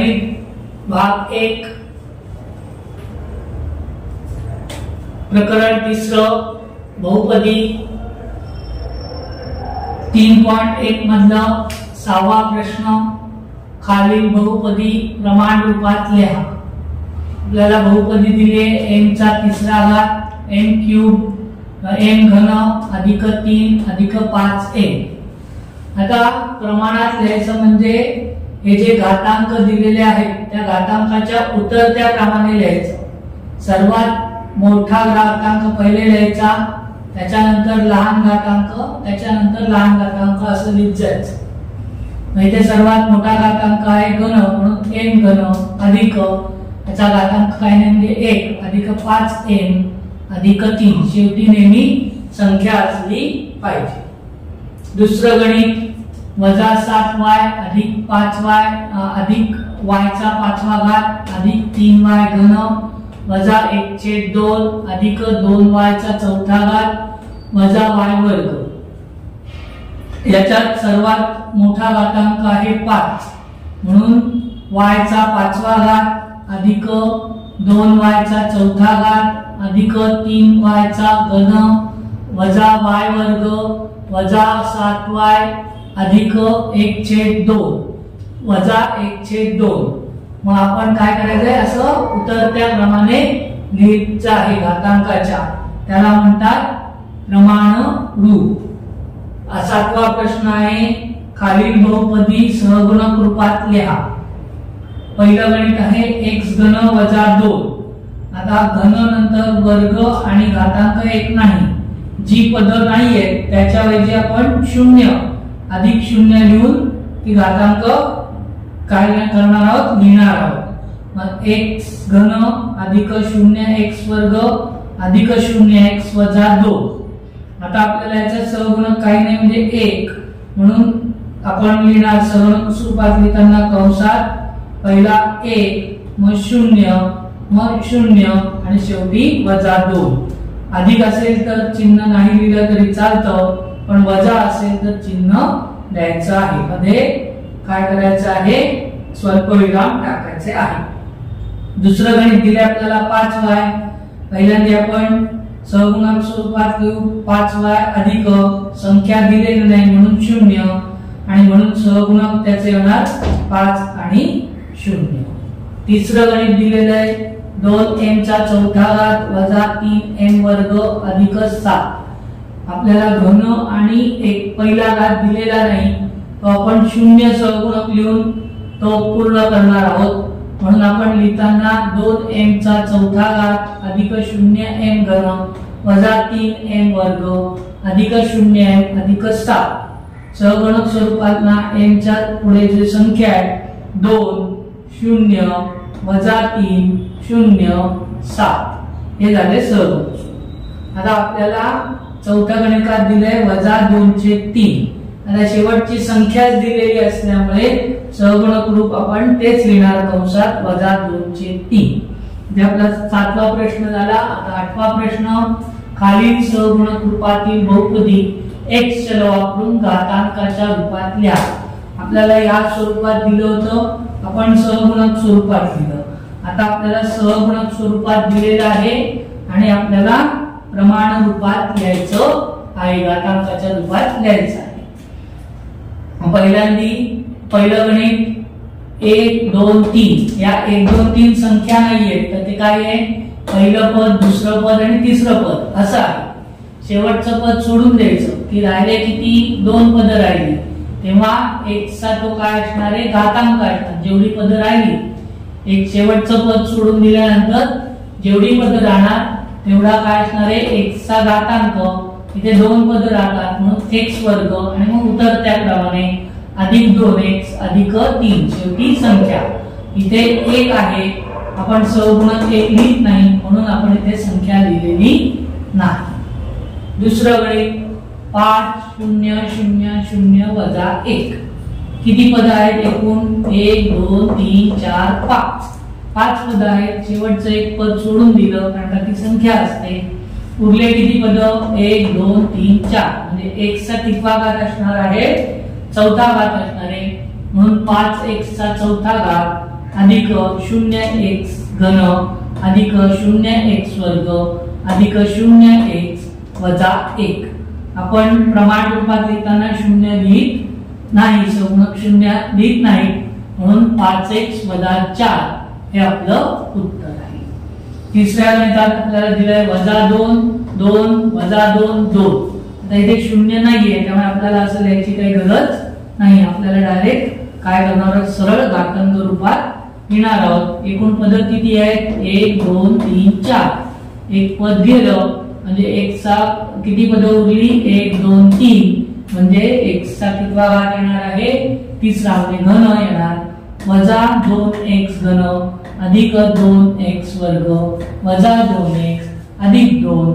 गणित भाग 1 प्रकरण 3 बहुपदी 3.1 मधला 6वा प्रश्न खालील बहुपदी प्रमाण रूपात लिहा। आपल्याला बहुपदी दिली आहे m चा तिसरा घात m क्यूब m घन अधिक 3 अधिक 5m। आता प्रमाणात लिहायचं म्हणजे हे जे घातांक दिलेले आहेत त्या घातांकाच्या उतरत्या क्रमाने लिहायचं। सर्वात मोठा घातांक पहिले लिहायचा, त्याच्यानंतर लहान घातांक, त्याच्यानंतर लहान घातांक असं लिहित जायचं। इथे सर्वात मोठा घातांक आहे घन म्हणून m घन अधिक त्याचा घातांक काय नाही म्हणजे 1 अधिक 5m अधिक 3। शेवटी नेहमी संख्या असली पाहिजे। दुसरं गणित वजा 7y अधिक 5y अधिक y चा 5वा घात अधिक 3y घन वजा 1/2 अधिक 2y चा 4था घात वजा y वर्ग। याच्यात सर्वात मोठा घातांक आहे 5 म्हणून y चा 5वा घात अधिक 2y चा 4था घात अधिक 3y चा घन वजा y वर्ग वजा 7y अधिक 1/2 वजा 1/2। मग आपण काय करायचंय असं उतरत्या क्रमाने लिहायचं आहे घातांकाच्या, त्याला म्हणतात प्रमाण रूप। 7वा प्रश्न आहे खालील बहुपदी सहगुणक रूपात लिहा। पहिलं गणित आहे x घन वजा 2। आता घन नंतर वर्ग आणि घातांक 1 नाही, जी पद नाहीये त्याच्याऐवजी आपण 0 अधिक 0 लिहून ती घातांक काय करणार आहोत लिहिणार आहोत। मग x घन अधिक 0x वर्ग अधिक 0x वजा 2। आता आपल्याला याचा सहगुणक काही नाही म्हणजे 1 म्हणून आपण लिहिणार सहगुणक स्वरूपात लिहिताना कंसात पहिला 1 मग 0 मग 0 आणि शेवटी वजा 2। अधिक असेल तर चिन्ह नाही लिहिलं तरी चालतं, पण वजा असेल तर चिन्ह द्यायचं आहे। मध्ये काय करायचं आहे स्वल्पविराम टाकायचे आहे। दुसरं गणित दिले आपल्याला 5y। पहिल्यांदा आपण सहगुणक स्वरूपात लिहू 5y अधिक संख्या दिलेली नाही म्हणून 0 आणि म्हणून सहगुणक त्याचे होणार 5 आणि 0। तिसरं गणित दिलेलं आहे 2m चा 4था घात वजा 3m वर्ग अधिक 7। आपल्याला घन आणि एक पहिला घात दिलेला नाही, तो आपण 0 सहगुणक लिहून तो पूर्ण करणार आहोत। म्हणून आपण लिहिताना 2m चा 4था घात अधिक 0m घन वजा 3m वर्ग अधिक 0m अधिक 7। सहगुणक स्वरूपात ना m च्या पुढे जे संख्या आहे 2 0 वजा 3 0 7 हे झाले सहगुणक। आता आपल्याला चौथ्या गणितात दिले वजा 2/3। आता शेवटची संख्याच दिलेली असल्यामुळे सहगुणक रूप आपण तेच लिहिणार कंसात वजा 2/3। हे आपला 7वा प्रश्न झाला। आता 8वा प्रश्न खालील सहगुणक रूपातील बहुपदी x चल वापरून घातांकाच्या रूपात लिहा। आपल्याला या स्वरूपात दिलं होतं, आपण सहगुणक स्वरूपात लिहिलं। आता आपल्याला सहगुणक स्वरूपात दिलेलं आहे आणि आपल्याला प्रमाण रूपात लिहायचं आहे, घातांकाच्या रूपात लिहायचं आहे। पहिलं गणित 1 2 3 या 1 2 3 संख्या नाहीये तर ते काय आहे पहिलं पद दुसरं पद आणि तिसरं पद असं आहे। शेवटचं पद सोडून द्यायचं की राहिले किती 2 पद राहिली, तेव्हा x चा तो काय असणार आहे घातांक आहे। जेवढी पद राहिली एक शेवटचं पद सोडून दिल्यानंतर जेवढी पद राहणार तेवढा काय असणार आहे x चा घातांक। इथे 2 पद राहतात म्हणून x वर्ग आणि मग उतरत्या क्रमाने अधिक 2x अधिक 3 शेवटी संख्या। इथे 1 आहे, आपण सहगुणक 1 लिहित नाही म्हणून आपण इथे संख्या लिहिलेली नाही। दुसरं गणित 5 0 0 0 वजा 1। किती पद आहेत एकूण 1 2 3 4 5 5 पद आहेत। शेवटचं एक पद सोडून दिलं कारण ती संख्या असते। उरले किती पद 1 2 3 4 म्हणजे x चा कितवा घात असणार आहे चौथा घात असणार आहे, म्हणून 5x चा चौथा घात अधिक 0x घन अधिक 0x वर्ग अधिक 0x वजा 1. आपण प्रमाण रूपात लिहिताना 0 लिहित नाही, संज्ञक 0 लिहित नाही, म्हणून 5x वजा 4 हे आपलं उत्तर आहे. तिसऱ्या गणितात आपल्याला दिलंय -2 2 -2 2. आता इथे 0 नाहीये, त्यामुळे आपल्याला असं लिहायची काही गरज नाही. आपल्याला डायरेक्ट काय करणार आहोत, सरळ घातांक रूपात लिहिणार आहोत. एकूण पद किती आहेत, 1 2 3 4. एक पद गेलं म्हणजे x चा किती पद उरली, 1 2 3, म्हणजे x चा कितवा घात येणार आहे, तिसरा, म्हणजे घन येणार. वजा 2x घन अधिक 2x वर्ग वजा 2x अधिक 2